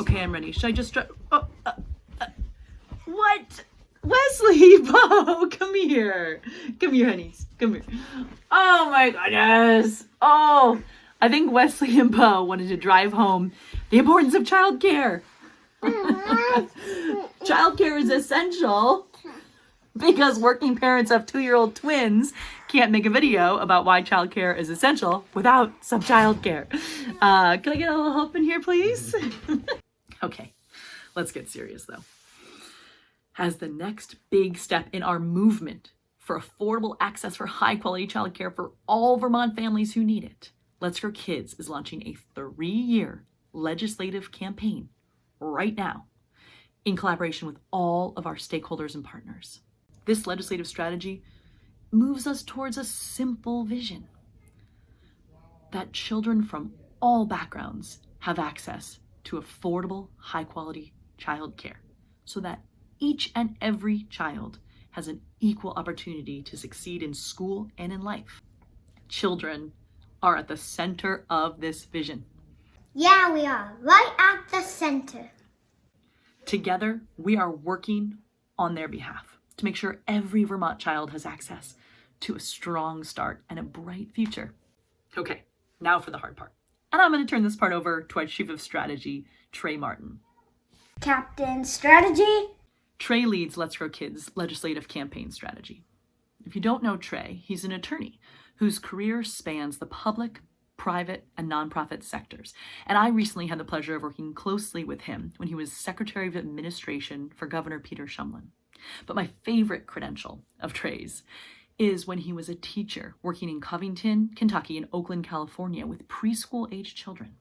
Okay, I'm ready. Should I just what? Wesley, Bo, come here. Come here, honeys. Come here. Oh my goodness. Oh, I think Wesley and Bo wanted to drive home the importance of childcare. Childcare is essential because working parents of 2-year-old twins can't make a video about why childcare is essential without some childcare. Can I get a little help in here, please? Okay, let's get serious though. As the next big step in our movement for affordable access for high-quality childcare for all Vermont families who need it, Let's Grow Kids is launching a 3-year legislative campaign right now in collaboration with all of our stakeholders and partners. This legislative strategy moves us towards a simple vision: that children from all backgrounds have access to affordable, high-quality childcare, so that each and every child has an equal opportunity to succeed in school and in life. Children are at the center of this vision. Yeah, we are, right at the center. Together, we are working on their behalf to make sure every Vermont child has access to a strong start and a bright future. Okay, now for the hard part. And I'm going to turn this part over to our Chief of Strategy, Trey Martin. Captain Strategy. Trey leads Let's Grow Kids' legislative campaign strategy. If you don't know Trey, he's an attorney whose career spans the public, private, and nonprofit sectors. And I recently had the pleasure of working closely with him when he was Secretary of Administration for Governor Peter Shumlin. But my favorite credential of Trey's is when he was a teacher working in Covington, Kentucky, and Oakland, California with preschool-aged children.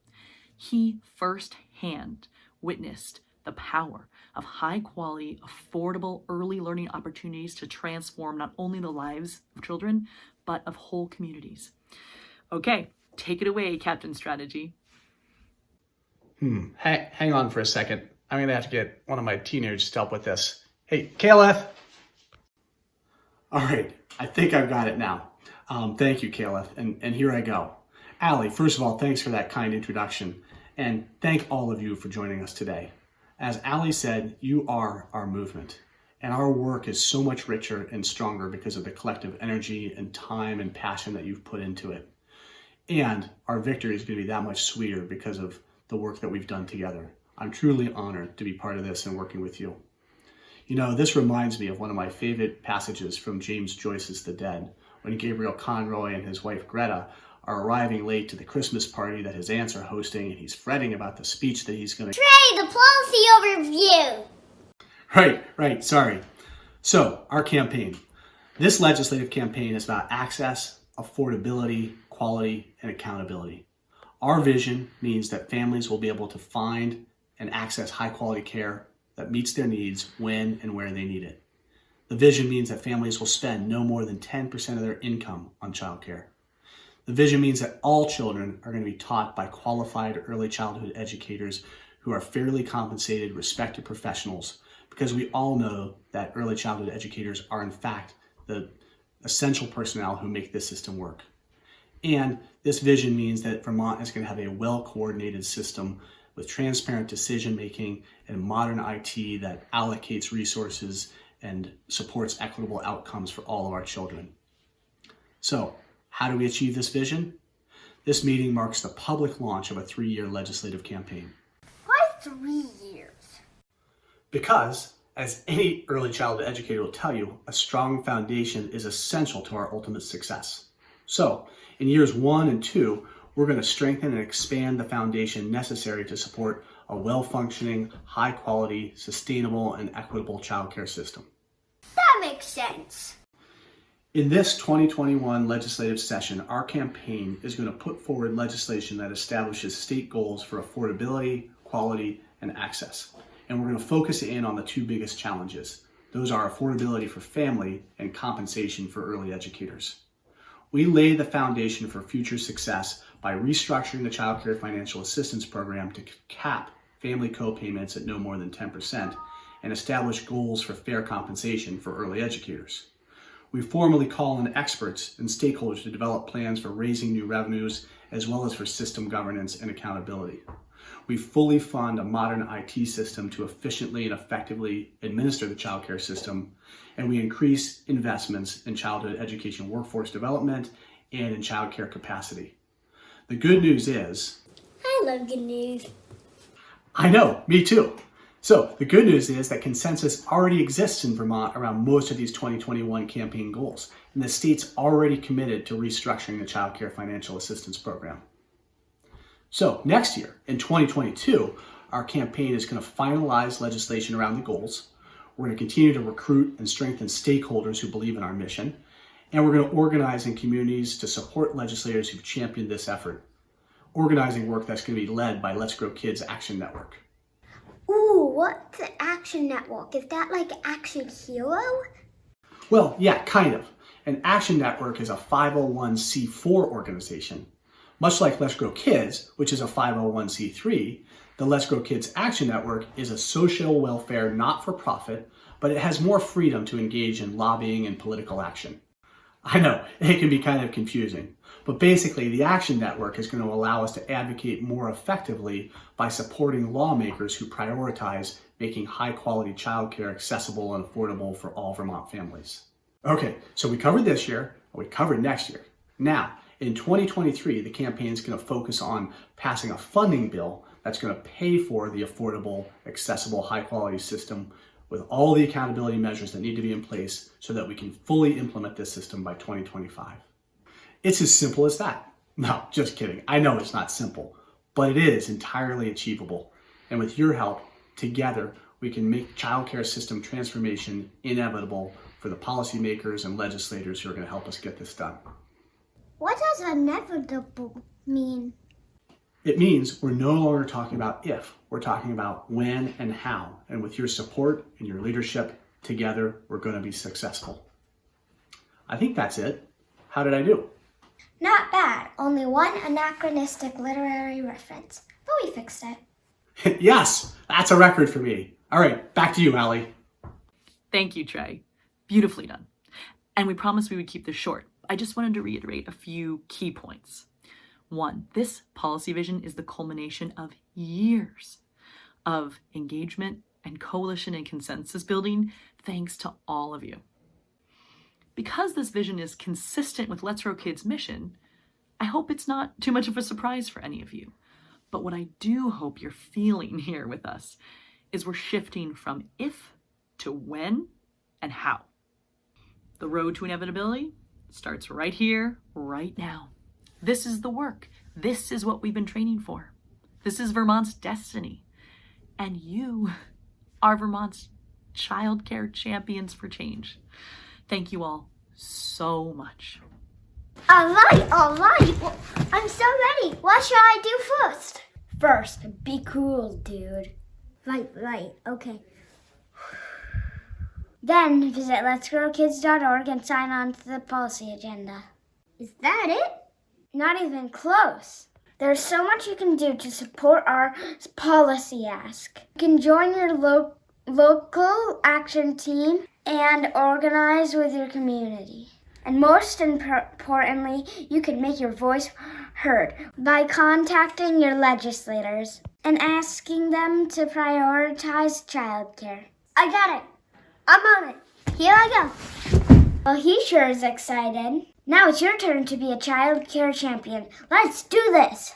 He firsthand witnessed the power of high-quality, affordable early learning opportunities to transform not only the lives of children, but of whole communities. Okay, take it away, Captain Strategy. Hang on for a second. I'm going to have to get one of my teenagers to help with this. Hey, Caleb. All right, I think I've got it now. Thank you, Caleb, and here I go. Allie, first of all, thanks for that kind introduction, and thank all of you for joining us today. As Allie said, you are our movement, and our work is so much richer and stronger because of the collective energy and time and passion that you've put into it. And our victory is going to be that much sweeter because of the work that we've done together. I'm truly honored to be part of this and working with you. You know, this reminds me of one of my favorite passages from James Joyce's The Dead, when Gabriel Conroy and his wife Greta are arriving late to the Christmas party that his aunts are hosting, and he's fretting about the speech that he's going to... Trey, the policy overview. Right, sorry. So, our campaign. This legislative campaign is about access, affordability, quality, and accountability. Our vision means that families will be able to find and access high-quality care that meets their needs when and where they need it. The vision means that families will spend no more than 10% of their income on childcare. The vision means that all children are going to be taught by qualified early childhood educators who are fairly compensated, respected professionals, because we all know that early childhood educators are in fact the essential personnel who make this system work. And this vision means that Vermont is going to have a well-coordinated system with transparent decision-making and modern IT that allocates resources and supports equitable outcomes for all of our children. So, how do we achieve this vision? This meeting marks the public launch of a 3-year legislative campaign. Why 3 years? Because, as any early childhood educator will tell you, a strong foundation is essential to our ultimate success. So, in years 1 and 2, we're going to strengthen and expand the foundation necessary to support a well-functioning, high-quality, sustainable, and equitable childcare system. That makes sense. In this 2021 legislative session, our campaign is going to put forward legislation that establishes state goals for affordability, quality, and access. And we're going to focus in on the 2 biggest challenges. Those are affordability for family and compensation for early educators. We lay the foundation for future success by restructuring the Child Care Financial Assistance Program to cap family co-payments at no more than 10% and establish goals for fair compensation for early educators. We formally call on experts and stakeholders to develop plans for raising new revenues as well as for system governance and accountability. We fully fund a modern IT system to efficiently and effectively administer the child care system, and we increase investments in childhood education workforce development and in child care capacity. The good news is... I love good news. I know, me too. So the good news is that consensus already exists in Vermont around most of these 2021 campaign goals, and the state's already committed to restructuring the child care financial assistance program. So next year, in 2022, our campaign is going to finalize legislation around the goals. We're going to continue to recruit and strengthen stakeholders who believe in our mission. And we're going to organize in communities to support legislators who've championed this effort. Organizing work that's going to be led by Let's Grow Kids Action Network. Ooh, what's the Action Network? Is that like Action Hero? Well, yeah, kind of. An Action Network is a 501c4 organization. Much like Let's Grow Kids, which is a 501c3, the Let's Grow Kids Action Network is a social welfare not-for-profit, but it has more freedom to engage in lobbying and political action. I know, it can be kind of confusing, but basically the Action Network is going to allow us to advocate more effectively by supporting lawmakers who prioritize making high-quality childcare accessible and affordable for all Vermont families. Okay, so we covered this year, and we covered next year. Now, in 2023, the campaign is going to focus on passing a funding bill that's going to pay for the affordable, accessible, high-quality system with all the accountability measures that need to be in place so that we can fully implement this system by 2025. It's as simple as that. No, just kidding. I know it's not simple, but it is entirely achievable. And with your help, together, we can make childcare system transformation inevitable for the policymakers and legislators who are going to help us get this done. What does inevitable mean? It means we're no longer talking about if, we're talking about when and how. And with your support and your leadership, together, we're going to be successful. I think that's it. How did I do? Not bad. Only one anachronistic literary reference. But we fixed it. Yes, that's a record for me. All right, back to you, Allie. Thank you, Trey. Beautifully done. And we promised we would keep this short. I just wanted to reiterate a few key points. 1, this policy vision is the culmination of years of engagement and coalition and consensus building, thanks to all of you. Because this vision is consistent with Let's Grow Kids' mission, I hope it's not too much of a surprise for any of you. But what I do hope you're feeling here with us is we're shifting from if to when and how. The road to inevitability starts right here, right now. This is the work. This is what we've been training for. This is Vermont's destiny. And you are Vermont's childcare champions for change. Thank you all so much. All right. Well, I'm so ready. What should I do first? First, be cool, dude. Right. Okay. Then visit letsgrowkids.org and sign on to the policy agenda. Is that it? Not even close. There's so much you can do to support our policy ask. You can join your local action team and organize with your community. And most importantly, you can make your voice heard by contacting your legislators and asking them to prioritize childcare. I got it. I'm on it. Here I go. Well, he sure is excited. Now it's your turn to be a child care champion. Let's do this.